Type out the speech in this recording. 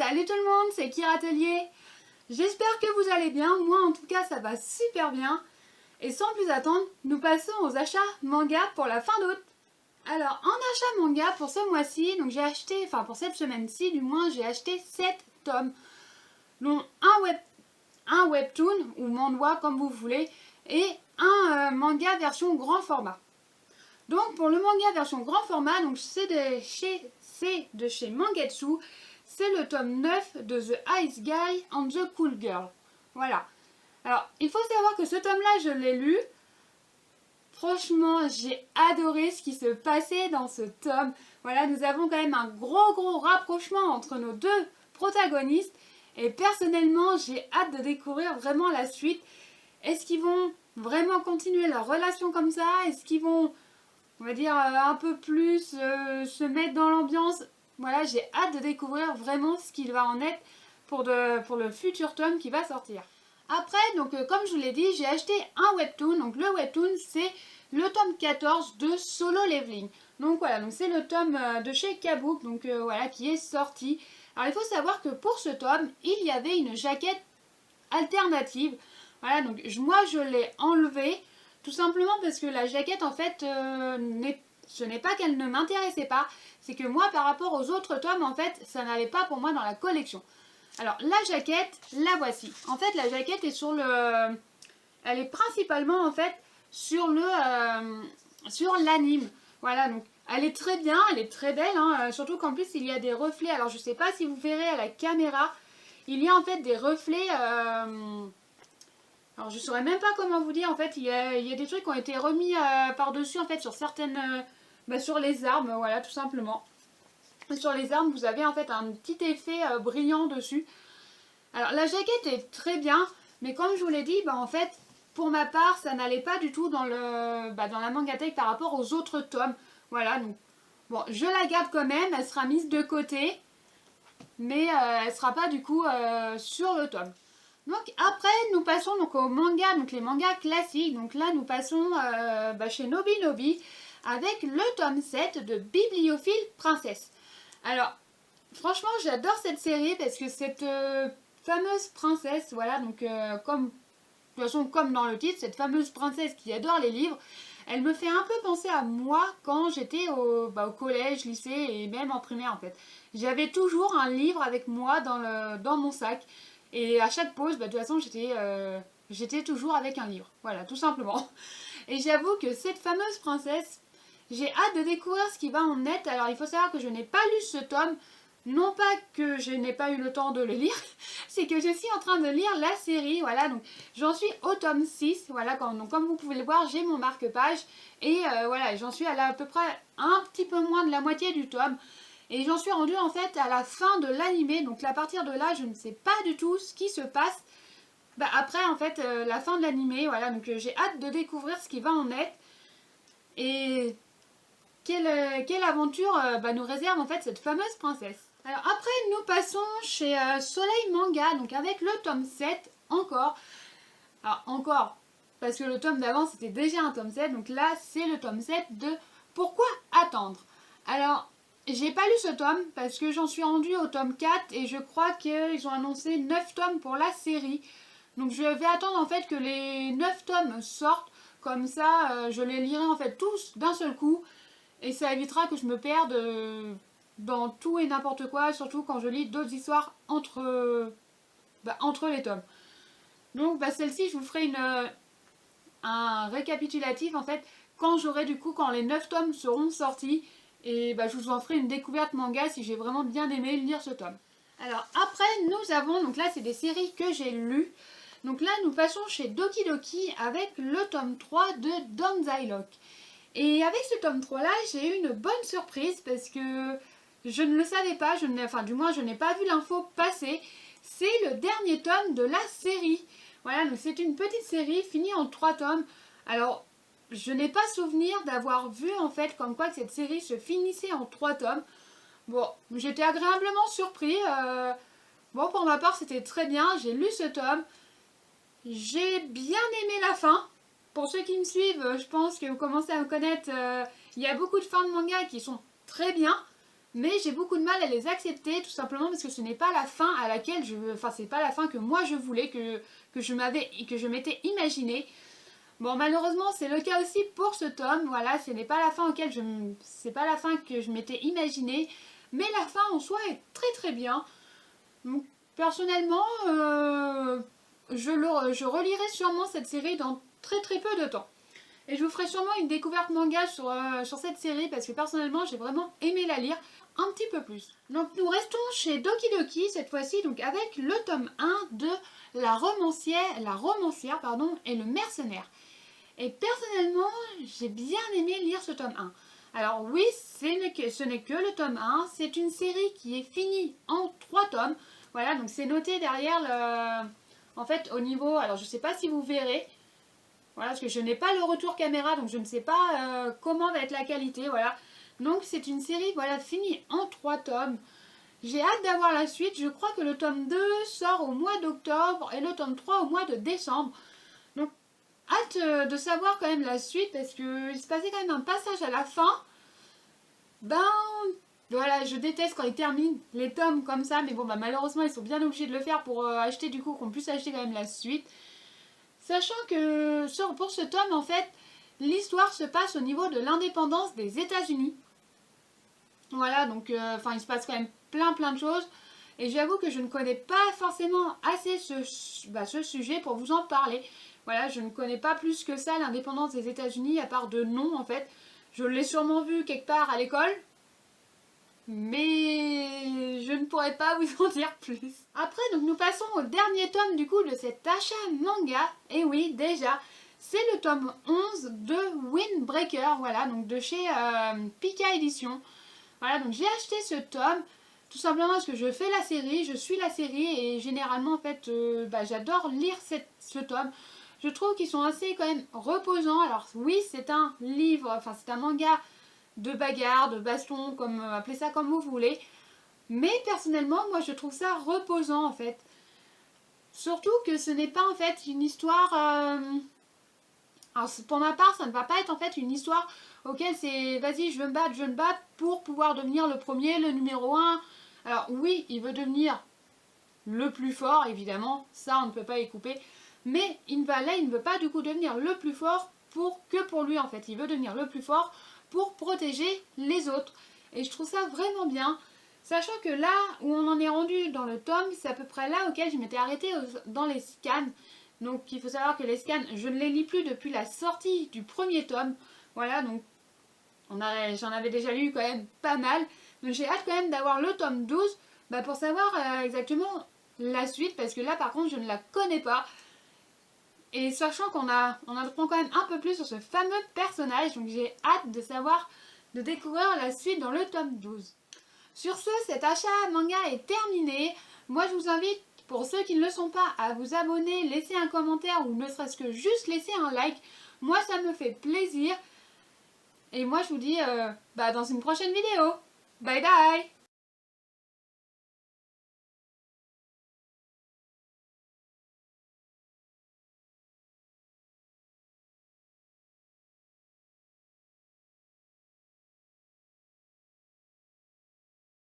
Salut tout le monde, c'est Kira Atelier. J'espère que vous allez bien, moi en tout cas ça va super bien. Et sans plus attendre, nous passons aux achats manga pour la fin d'août. Alors en achat manga pour ce mois-ci, donc j'ai acheté, enfin pour cette semaine-ci du moins, j'ai acheté 7 tomes. Dont un webtoon ou manhwa comme vous voulez et un manga version grand format. Donc pour le manga version grand format, donc c'est de chez Mangetsu. C'est le tome 9 de The Ice Guy and the Cool Girl. Voilà. Alors, il faut savoir que ce tome-là, je l'ai lu. Franchement, j'ai adoré ce qui se passait dans ce tome. Voilà, nous avons quand même un gros rapprochement entre nos deux protagonistes. Et personnellement, j'ai hâte de découvrir vraiment la suite. Est-ce qu'ils vont vraiment continuer leur relation comme ça? Est-ce qu'ils vont, on va dire, un peu plus se mettre dans l'ambiance? Voilà, j'ai hâte de découvrir vraiment ce qu'il va en être pour le futur tome qui va sortir. Après, donc comme je vous l'ai dit, j'ai acheté un webtoon. Donc le webtoon, c'est le tome 14 de Solo Leveling. Donc voilà, donc c'est le tome de chez Kabook, donc voilà, qui est sorti. Alors il faut savoir que pour ce tome, il y avait une jaquette alternative. Voilà, donc moi je l'ai enlevée, tout simplement parce que la jaquette en fait, ce n'est pas qu'elle ne m'intéressait pas, c'est que moi par rapport aux autres tomes en fait, ça n'allait pas pour moi dans la collection. Alors la jaquette, la voici. En fait la jaquette est sur le... Elle est principalement en fait sur l'anime. Voilà, donc elle est très bien, elle est très belle, hein, surtout qu'en plus il y a des reflets. Alors je sais pas si vous verrez à la caméra, il y a en fait des reflets... Alors je saurais même pas comment vous dire, en fait il y a des trucs qui ont été remis par-dessus en fait sur certaines... sur les armes, voilà tout simplement. Sur les armes vous avez en fait un petit effet brillant dessus. Alors la jaquette est très bien, mais comme je vous l'ai dit, en fait pour ma part ça n'allait pas du tout dans, dans la mangatech par rapport aux autres tomes. Voilà, donc bon, je la garde quand même, elle sera mise de côté, mais elle sera pas du coup sur le tome. Donc après nous passons donc aux mangas, donc les mangas classiques. Donc là nous passons chez Nobinobi avec le tome 7 de Bibliophile Princesse. Alors franchement j'adore cette série parce que cette fameuse princesse, voilà, donc de toute façon comme dans le titre, cette fameuse princesse qui adore les livres, elle me fait un peu penser à moi quand j'étais au collège, lycée et même en primaire en fait. J'avais toujours un livre avec moi dans mon sac. Et à chaque pause, de toute façon, j'étais toujours avec un livre. Voilà, tout simplement. Et j'avoue que cette fameuse princesse, j'ai hâte de découvrir ce qui va en être. Alors, il faut savoir que je n'ai pas lu ce tome. Non pas que je n'ai pas eu le temps de le lire, c'est que je suis en train de lire la série. Voilà, donc j'en suis au tome 6. Voilà, donc, comme vous pouvez le voir, j'ai mon marque-page. Et voilà, j'en suis à peu près un petit peu moins de la moitié du tome. Et j'en suis rendue en fait à la fin de l'animé, donc à partir de là je ne sais pas du tout ce qui se passe. Après en fait la fin de l'animé, voilà, donc j'ai hâte de découvrir ce qui va en être. Et quelle aventure nous réserve en fait cette fameuse princesse. Alors après nous passons chez Soleil Manga, donc avec le tome 7 encore. Alors encore, parce que le tome d'avant c'était déjà un tome 7, donc là c'est le tome 7 de Pourquoi attendre. Alors... J'ai pas lu ce tome parce que j'en suis rendue au tome 4 et je crois qu'ils ont annoncé 9 tomes pour la série. Donc je vais attendre en fait que les 9 tomes sortent, comme ça je les lirai en fait tous d'un seul coup et ça évitera que je me perde dans tout et n'importe quoi, surtout quand je lis d'autres histoires entre les tomes. Donc celle-ci je vous ferai un récapitulatif en fait quand les 9 tomes seront sortis. Et je vous en ferai une découverte manga si j'ai vraiment bien aimé lire ce tome. Alors après nous avons, donc là c'est des séries que j'ai lues. Donc là nous passons chez Doki Doki avec le tome 3 de Danzai Lock. Et avec ce tome 3 là j'ai eu une bonne surprise parce que je ne le savais pas, du moins je n'ai pas vu l'info passer. C'est le dernier tome de la série. Voilà, donc c'est une petite série finie en 3 tomes. Alors je n'ai pas souvenir d'avoir vu en fait comme quoi que cette série se finissait en 3 tomes. Bon, j'étais agréablement surpris. Bon, pour ma part, c'était très bien. J'ai lu ce tome. J'ai bien aimé la fin. Pour ceux qui me suivent, je pense que vous commencez à me connaître. Il y a beaucoup de fins de manga qui sont très bien. mais j'ai beaucoup de mal à les accepter, tout simplement parce que ce n'est pas la fin à laquelle c'est pas la fin que moi je voulais, que je m'étais imaginé. Bon, malheureusement, c'est le cas aussi pour ce tome. Voilà, ce n'est pas la fin c'est pas la fin que je m'étais imaginée, mais la fin en soi est très très bien. Donc, personnellement, je relirai sûrement cette série dans très très peu de temps. Et je vous ferai sûrement une découverte manga sur cette série parce que personnellement j'ai vraiment aimé la lire un petit peu plus. Donc nous restons chez Doki Doki cette fois-ci, donc avec le tome 1 de la romancière et le mercenaire. Et personnellement j'ai bien aimé lire ce tome 1. Alors oui, ce n'est que le tome 1, c'est une série qui est finie en 3 tomes. Voilà, donc c'est noté derrière en fait au niveau, alors je sais pas si vous verrez, voilà, parce que je n'ai pas le retour caméra, donc je ne sais pas comment va être la qualité, voilà. Donc c'est une série, voilà, finie en 3 tomes. J'ai hâte d'avoir la suite, je crois que le tome 2 sort au mois d'octobre et le tome 3 au mois de décembre. Donc hâte de savoir quand même la suite, parce qu'il se passait quand même un passage à la fin. Ben, voilà, je déteste quand ils terminent les tomes comme ça, mais bon, bah malheureusement ils sont bien obligés de le faire pour acheter du coup, qu'on puisse acheter quand même la suite. Sachant que pour ce tome, en fait, l'histoire se passe au niveau de l'indépendance des États-Unis. Voilà, donc il se passe quand même plein de choses. Et j'avoue que je ne connais pas forcément assez ce sujet pour vous en parler. Voilà, je ne connais pas plus que ça l'indépendance des États-Unis, à part de nom en fait. Je l'ai sûrement vu quelque part à l'école, mais je ne pourrais pas vous en dire plus. Après, donc nous passons au dernier tome du coup de cet achat manga. Et oui, déjà, c'est le tome 11 de Windbreaker, voilà, donc de chez Pika Édition. Voilà, donc j'ai acheté ce tome, tout simplement parce que je fais la série, je suis la série, et généralement, en fait, j'adore lire ce tome. Je trouve qu'ils sont assez, quand même, reposants. Alors oui, c'est un livre, c'est un manga de bagarre, de baston, appelez ça comme vous voulez. Mais personnellement, moi je trouve ça reposant en fait. Surtout que ce n'est pas en fait une histoire... Alors pour ma part, ça ne va pas être en fait une histoire auquel c'est vas-y je veux me battre pour pouvoir devenir le premier, le numéro 1. Alors oui, il veut devenir le plus fort, évidemment, ça on ne peut pas y couper. Mais il ne veut pas du coup devenir le plus fort que pour lui en fait. Il veut devenir le plus fort pour protéger les autres. Et je trouve ça vraiment bien. Sachant que là où on en est rendu dans le tome, c'est à peu près là auquel je m'étais arrêtée dans les scans. Donc il faut savoir que les scans, je ne les lis plus depuis la sortie du premier tome. Voilà, donc j'en avais déjà lu quand même pas mal. Donc j'ai hâte quand même d'avoir le tome 12 pour savoir exactement la suite. Parce que là par contre je ne la connais pas. Et sachant qu'on apprend quand même un peu plus sur ce fameux personnage, donc j'ai hâte de découvrir la suite dans le tome 12. Sur ce, cet achat manga est terminé. Moi je vous invite, pour ceux qui ne le sont pas, à vous abonner, laisser un commentaire ou ne serait-ce que juste laisser un like. Moi ça me fait plaisir. Et moi je vous dis dans une prochaine vidéo. Bye bye!